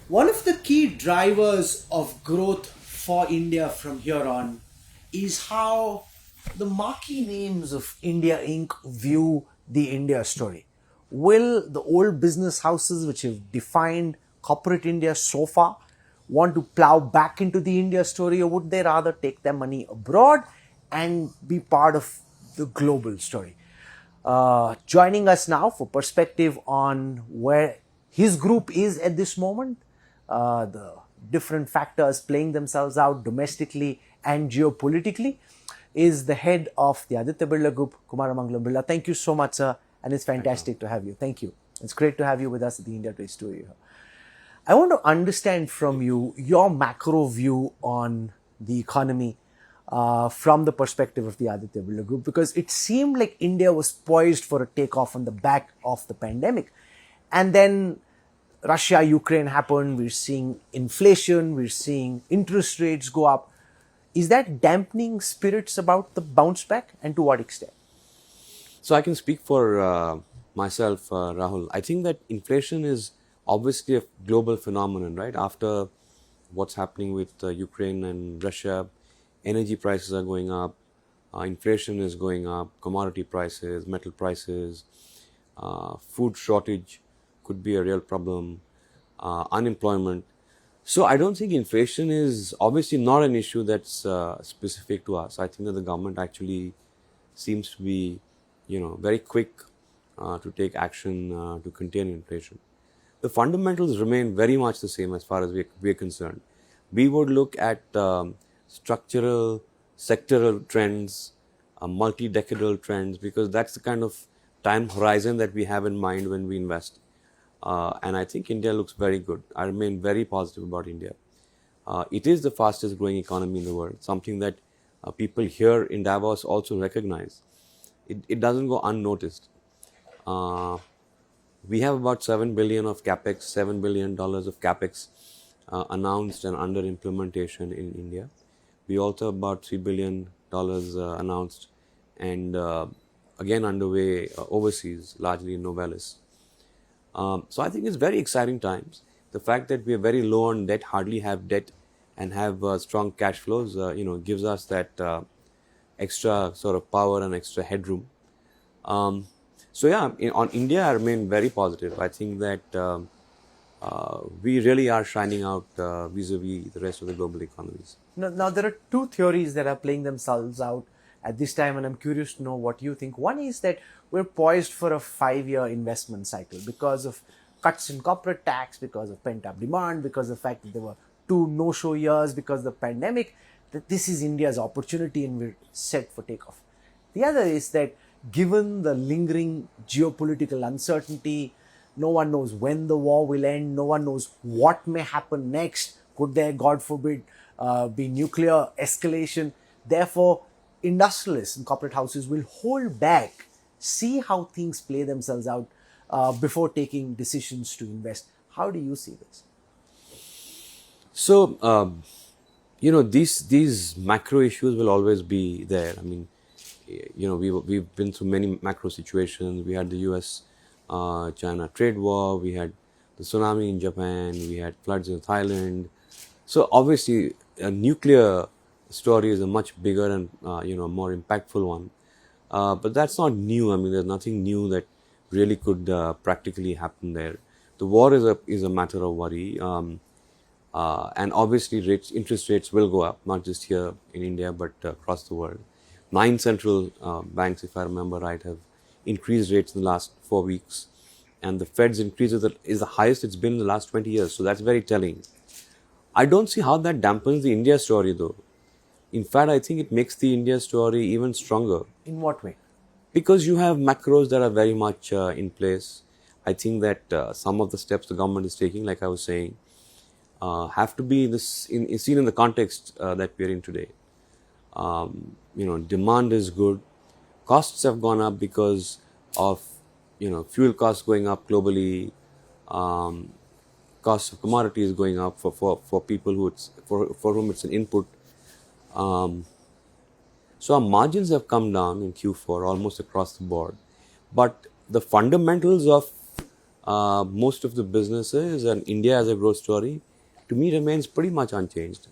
One of the key drivers of growth for India from here on is how the marquee names of India Inc. view the India story. Will the old business houses which have defined corporate India so far want to plow back into the India story, or would they rather take their money abroad and be part of the global story? Joining us now for perspective on where his group is at this moment, the different factors playing themselves out domestically and geopolitically, is the head of the Aditya Birla Group, Kumar Mangalam Birla. Thank you so much, sir, and it's fantastic to have you. Thank you. It's great to have you with us at the India Today Studio. I want to understand from you your macro view on the economy from the perspective of the Aditya Birla Group, because it seemed like India was poised for a takeoff on the back of the pandemic. And then Russia, Ukraine happened, we're seeing inflation, we're seeing interest rates go up. Is that dampening spirits about the bounce back, and to what extent? So I can speak for myself, Rahul. I think that inflation is obviously a global phenomenon, right? After what's happening with Ukraine and Russia, energy prices are going up, inflation is going up, commodity prices, metal prices, food shortage could be a real problem, unemployment. So I don't think inflation is obviously not an issue that's specific to us. I think that the government actually seems to be, very quick to take action to contain inflation. The fundamentals remain very much the same as far as we're concerned. We would look at structural, sectoral trends, multi-decadal trends, because that's the kind of time horizon that we have in mind when we invest. And I think India looks very good. I remain very positive about India. It is the fastest growing economy in the world, something that people here in Davos also recognize. It doesn't go unnoticed. We have about 7 billion of capex, $7 billion of capex announced and under implementation in India. We also have about $3 billion announced and again underway overseas, largely in Novelis. So I think it's very exciting times. The fact that we are very low on debt, hardly have debt, and have strong cash flows, gives us that extra sort of power and extra headroom. So yeah, on India, I remain very positive. I think that we really are shining out vis-a-vis the rest of the global economies. Now, there are two theories that are playing themselves out at this time, and I'm curious to know what you think. One is that we're poised for a 5-year investment cycle because of cuts in corporate tax, because of pent-up demand, because of the fact that there were 2 no-show years because of the pandemic, that this is India's opportunity and we're set for takeoff. The other is that given the lingering geopolitical uncertainty, no one knows when the war will end, no one knows what may happen next. Could there, God forbid, be nuclear escalation? Therefore, industrialists and corporate houses will hold back, see how things play themselves out before taking decisions to invest. How do you see this? So, these macro issues will always be there. I mean, we've been through many macro situations. We had the US-China trade war. We had the tsunami in Japan. We had floods in Thailand. So obviously, a nuclear story is a much bigger and more impactful one. But that's not new. I mean, there's nothing new that really could practically happen there. The war is a matter of worry. And obviously, interest rates will go up, not just here in India, but across the world. 9 central banks, if I remember right, have increased rates in the last 4 weeks. And the Fed's increase is the highest it's been in the last 20 years. So that's very telling. I don't see how that dampens the India story, though. In fact, I think it makes the India story even stronger. In what way? Because you have macros that are very much in place. I think that some of the steps the government is taking, like I was saying, have to be seen in the context that we're in today. Demand is good. Costs have gone up because of, fuel costs going up globally. Cost of commodities going up for people for whom it's an input. So our margins have come down in Q4 almost across the board. But the fundamentals of most of the businesses and India as a growth story, to me, remains pretty much unchanged.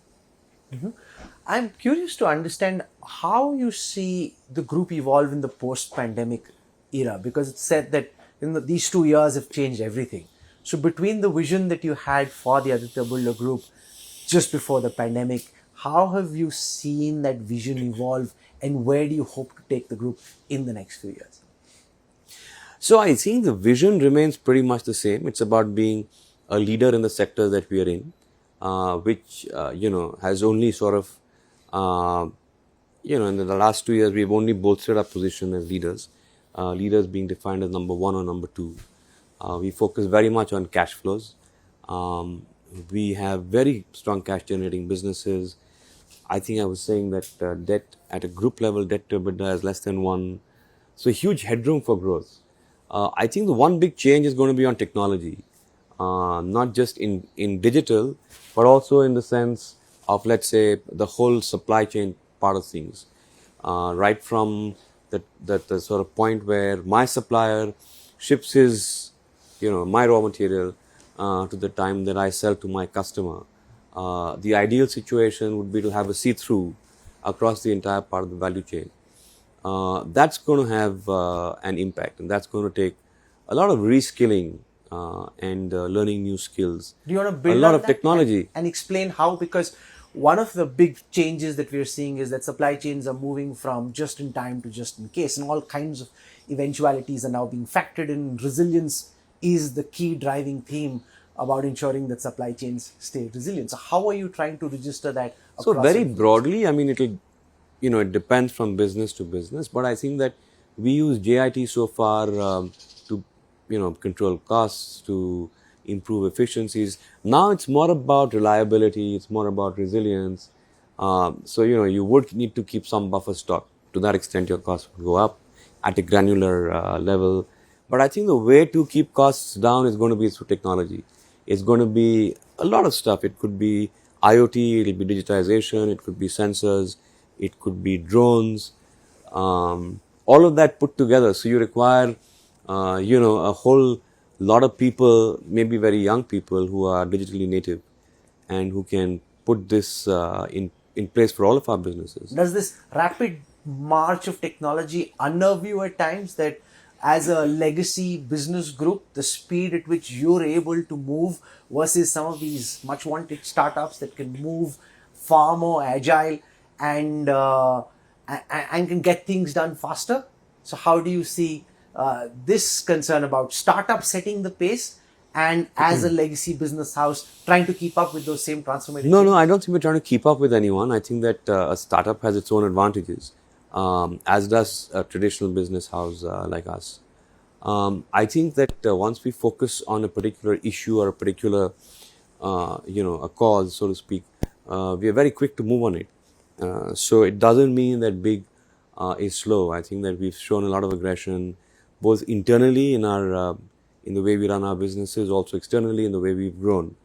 I'm curious to understand how you see the group evolve in the post-pandemic era, because it's said that these 2 years have changed everything. So between the vision that you had for the Aditya Birla Group just before the pandemic, how have you seen that vision evolve, and where do you hope to take the group in the next few years? So I think the vision remains pretty much the same. It's about being a leader in the sector that we are in, which has only sort of in the last 2 years we've only bolstered our position as leaders. Leaders being defined as number one or number two. We focus very much on cash flows. We have very strong cash generating businesses. I think I was saying that debt at a group level, debt to EBITDA is less than 1. So huge headroom for growth. I think the one big change is going to be on technology, not just in digital, but also in the sense of, let's say, the whole supply chain part of things. Right from the sort of point where my supplier ships his, my raw material to the time that I sell to my customer. The ideal situation would be to have a see-through across the entire part of the value chain. That's going to have an impact, and that's going to take a lot of reskilling and learning new skills. Do you want to build a lot on of that technology and explain how? Because one of the big changes that we're seeing is that supply chains are moving from just in time to just in case, and all kinds of eventualities are now being factored in. Resilience is the key driving theme about ensuring that supply chains stay resilient. So how are you trying to register that across? So very your broadly, I mean, it depends from business to business, but I think that we use JIT so far to, control costs, to improve efficiencies. Now it's more about reliability, it's more about resilience. So, you would need to keep some buffer stock. To that extent, your costs would go up at a granular level. But I think the way to keep costs down is going to be through technology. It's going to be a lot of stuff. It could be IoT, it'll be digitization, it could be sensors, it could be drones, all of that put together. So you require, a whole lot of people, maybe very young people who are digitally native and who can put this in place for all of our businesses. Does this rapid march of technology unnerve you at times, that as a legacy business group, the speed at which you're able to move versus some of these much wanted startups that can move far more agile and can get things done faster? So how do you see this concern about startups setting the pace, and as a legacy business house trying to keep up with those same transformative No, changes? I don't think we're trying to keep up with anyone. I think that a startup has its own advantages, as does a traditional business house like us. I think that once we focus on a particular issue or a particular, a cause, so to speak, we are very quick to move on it. So it doesn't mean that big is slow. I think that we've shown a lot of aggression, both internally in our in the way we run our businesses, also externally in the way we've grown.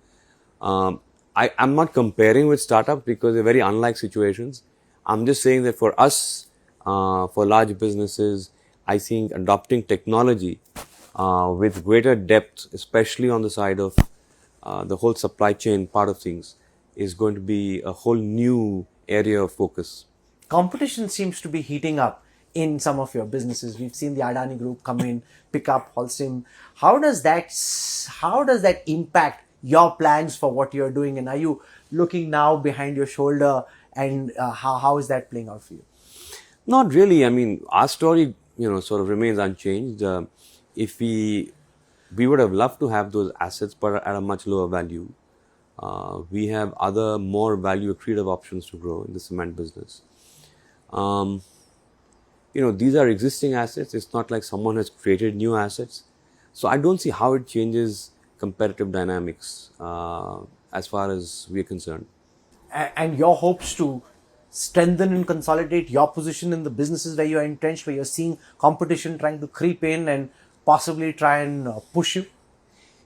I'm not comparing with startups because they're very unlike situations. I'm just saying that for us, for large businesses, I think adopting technology with greater depth, especially on the side of the whole supply chain part of things, is going to be a whole new area of focus. Competition seems to be heating up in some of your businesses. We've seen the Adani Group come in, pick up Holcim. How does that impact your plans for what you're doing? And are you looking now behind your shoulder, and how is that playing out for you? Not really. I mean, our story, sort of remains unchanged. If we would have loved to have those assets, but at a much lower value. We have other more value accretive options to grow in the cement business. These are existing assets. It's not like someone has created new assets. So I don't see how it changes competitive dynamics as far as we're concerned. And your hopes to strengthen and consolidate your position in the businesses where you are entrenched, where you're seeing competition trying to creep in and possibly try and push you?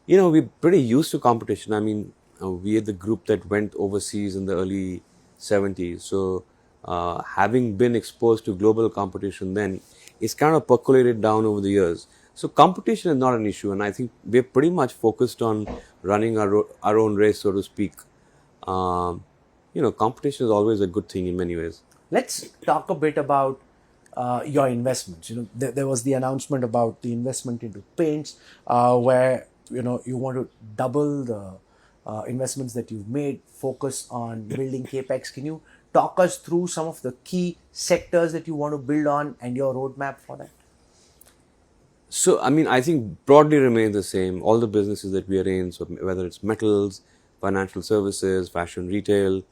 We're pretty used to competition. I mean, we are the group that went overseas in the early 70s. So having been exposed to global competition then, it's kind of percolated down over the years. So competition is not an issue, and I think we're pretty much focused on running our own race, so to speak. Um, competition is always a good thing in many ways. Let's talk a bit about your investments. There was the announcement about the investment into paints, where you want to double the investments that you've made, focus on building capex. Can you talk us through some of the key sectors that you want to build on and your roadmap for that? So, I mean, I think broadly remain the same. All the businesses that we are in, so whether it's metals, financial services, fashion retail,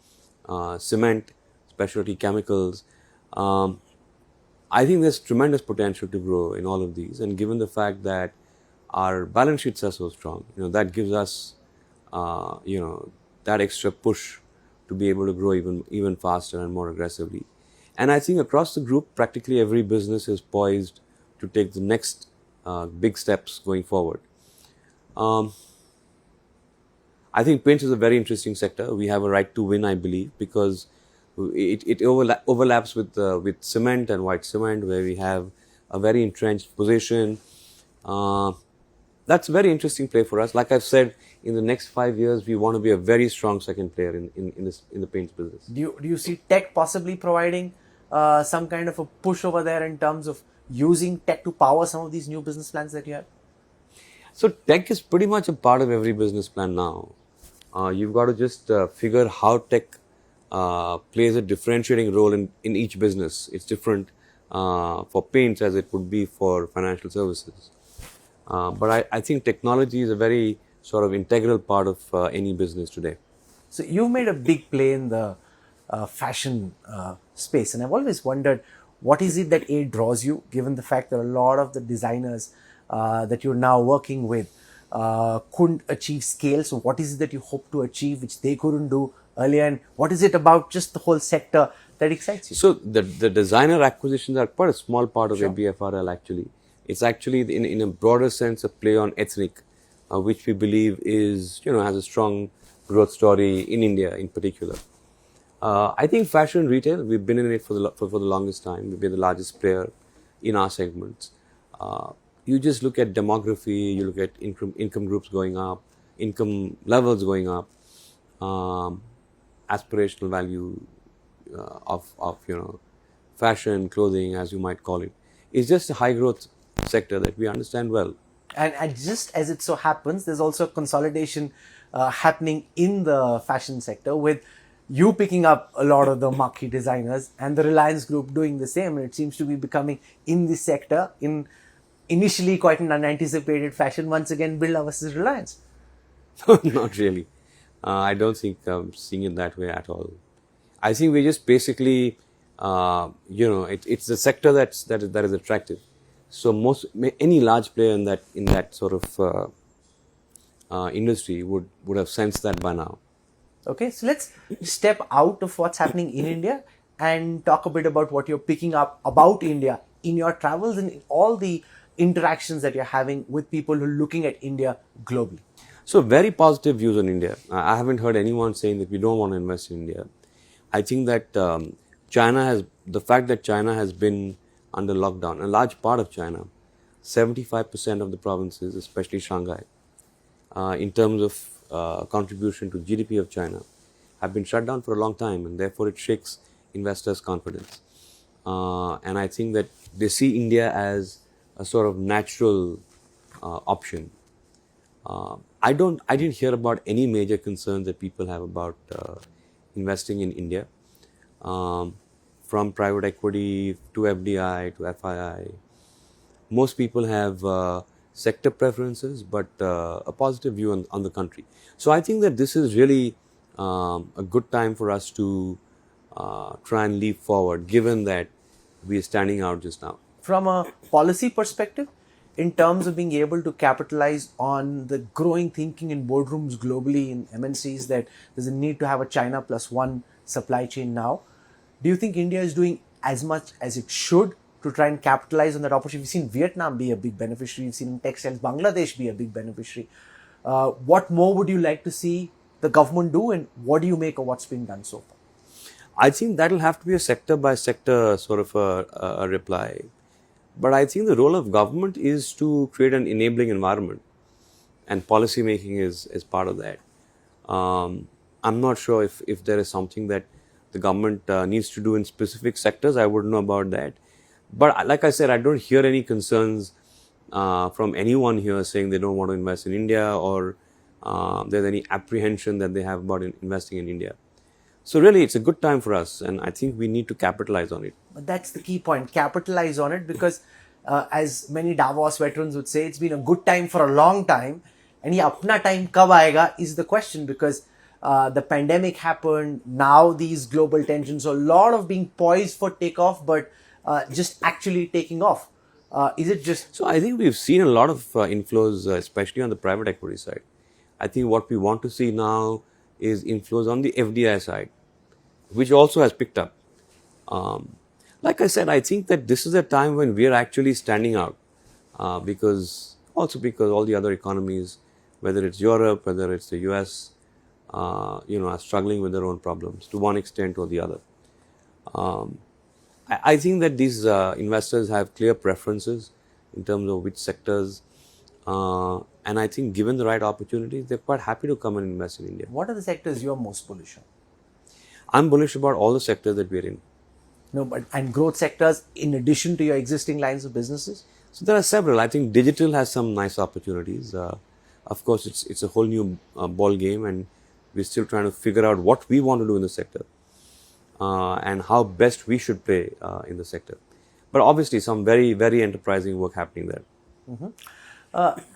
cement, specialty chemicals, um, I think there's tremendous potential to grow in all of these. And given the fact that our balance sheets are so strong, that gives us, that extra push to be able to grow even faster and more aggressively. And I think across the group, practically every business is poised to take the next big steps going forward. I think paints is a very interesting sector. We have a right to win, I believe, because it overlaps with cement and white cement, where we have a very entrenched position. That's a very interesting play for us. Like I've said, in the next 5 years, we want to be a very strong second player in the paints business. Do you see tech possibly providing some kind of a push over there in terms of using tech to power some of these new business plans that you have? So tech is pretty much a part of every business plan now. You've got to just figure how tech plays a differentiating role in each business. It's different for paints as it would be for financial services. But I think technology is a very sort of integral part of any business today. So you've made a big play in the fashion space, and I've always wondered, what is it that draws you, given the fact that a lot of the designers that you're now working with couldn't achieve scale? So what is it that you hope to achieve which they couldn't do earlier, and what is it about just the whole sector that excites you? So the designer acquisitions are quite a small part of Sure. ABFRL actually. It's actually in a broader sense a play on ethnic, which we believe is has a strong growth story in India in particular. I think fashion retail, we've been in it for the longest time. We've been the largest player in our segments. You just look at demography, you look at income groups going up, income levels going up, aspirational value of fashion, clothing, as you might call it. It's just a high growth sector that we understand well. And just as it so happens, there's also consolidation happening in the fashion sector, with you picking up a lot of the marquee designers and the Reliance Group doing the same. And it seems to be becoming, in this sector, in initially quite an unanticipated fashion, once again Birla versus Reliance. Not really. I don't think I'm seeing it that way at all. I think we just basically, it's the sector that is attractive. So any large player in that sort of industry would have sensed that by now. Okay, so let's step out of what's happening in India and talk a bit about what you're picking up about India in your travels and in all the interactions that you're having with people who are looking at India globally. So very positive views on India. I haven't heard anyone saying that we don't want to invest in India. I think that the fact that China has been under lockdown, a large part of China, 75% of the provinces, especially Shanghai, in terms of contribution to GDP of China, have been shut down for a long time, and therefore it shakes investors' confidence. And I think that they see India as a sort of natural option. I didn't hear about any major concerns that people have about investing in India, from private equity to FDI to FII. Most people have sector preferences, but a positive view on the country. So I think that this is really a good time for us to try and leap forward, given that we are standing out just now. From a policy perspective, in terms of being able to capitalize on the growing thinking in boardrooms globally in MNCs that there's a need to have a China plus one supply chain now, do you think India is doing as much as it should to try and capitalize on that opportunity? We've seen Vietnam be a big beneficiary. We've seen textiles Bangladesh be a big beneficiary. What more would you like to see the government do, and what do you make of what's been done so far? I think that'll have to be a sector by sector sort of a reply. But I think the role of government is to create an enabling environment, and policy making is part of that. I'm not sure if there is something that the government needs to do in specific sectors. I wouldn't know about that. But like I said, I don't hear any concerns from anyone here saying they don't want to invest in India, or there's any apprehension that they have about investing in India. So really, it's a good time for us, and I think we need to capitalize on it. But that's the key point, capitalize on it, because as many Davos veterans would say, it's been a good time for a long time. And ye apna time kab aayega is the question, because the pandemic happened, now these global tensions, so a lot of being poised for takeoff, but just actually taking off. Is it just... So I think we've seen a lot of inflows, especially on the private equity side. I think what we want to see now is inflows on the FDI side, which also has picked up. Like I said, I think that this is a time when we are actually standing out, because all the other economies, whether it's Europe, whether it's the US, are struggling with their own problems to one extent or the other. I think that these investors have clear preferences in terms of which sectors, and I think given the right opportunities, they're quite happy to come and invest in India. What are the sectors you're most bullish on? I'm bullish about all the sectors that we're in. No, but and growth sectors in addition to your existing lines of businesses? So there are several. I think digital has some nice opportunities. Of course, it's a whole new ball game, and we're still trying to figure out what we want to do in the sector, and how best we should play in the sector. But obviously, some very, very enterprising work happening there. Mm-hmm.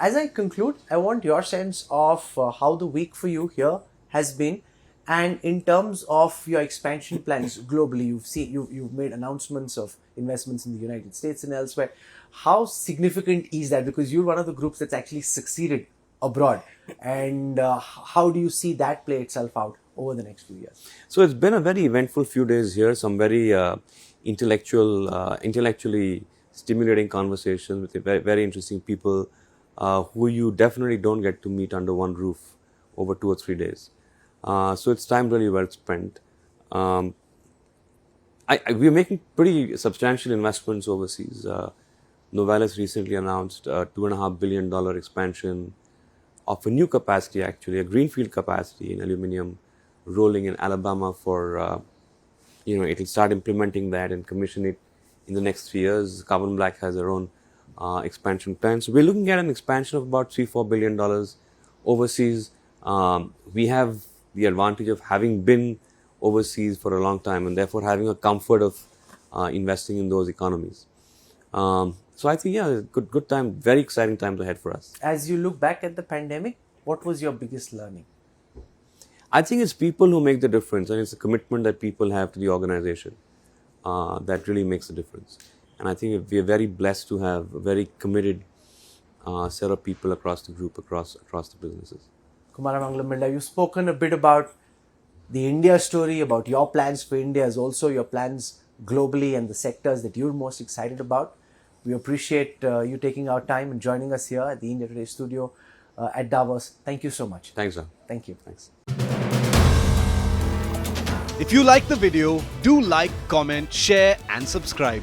As I conclude, I want your sense of how the week for you here has been, and in terms of your expansion plans globally. You've made announcements of investments in the United States and elsewhere. How significant is that? Because you're one of the groups that's actually succeeded abroad, and how do you see that play itself out over the next few years? So it's been a very eventful few days here. Some very intellectually stimulating conversations with very, very interesting people who you definitely don't get to meet under one roof over 2 or 3 days. So it's time really well spent. We're making pretty substantial investments overseas. Novelis recently announced a $2.5 billion expansion of a new capacity, actually, a greenfield capacity in aluminum rolling in Alabama for, it'll start implementing that and commission it in the next 3 years. Carbon Black has their own expansion plan. So we're looking at an expansion of about $3-4 billion overseas. We have the advantage of having been overseas for a long time, and therefore having a comfort of investing in those economies. So I think, good time, very exciting times ahead for us. As you look back at the pandemic, what was your biggest learning? I think it's people who make the difference, and it's a commitment that people have to the organization that really makes the difference. And I think we are very blessed to have a very committed set of people across the group, across the businesses. Kumar Mangalam Birla, you've spoken a bit about the India story, about your plans for India, as also your plans globally and the sectors that you're most excited about. We appreciate you taking our time and joining us here at the India Today studio at Davos. Thank you so much. Thanks, sir. Thank you. Thanks. If you like the video, do like, comment, share and subscribe.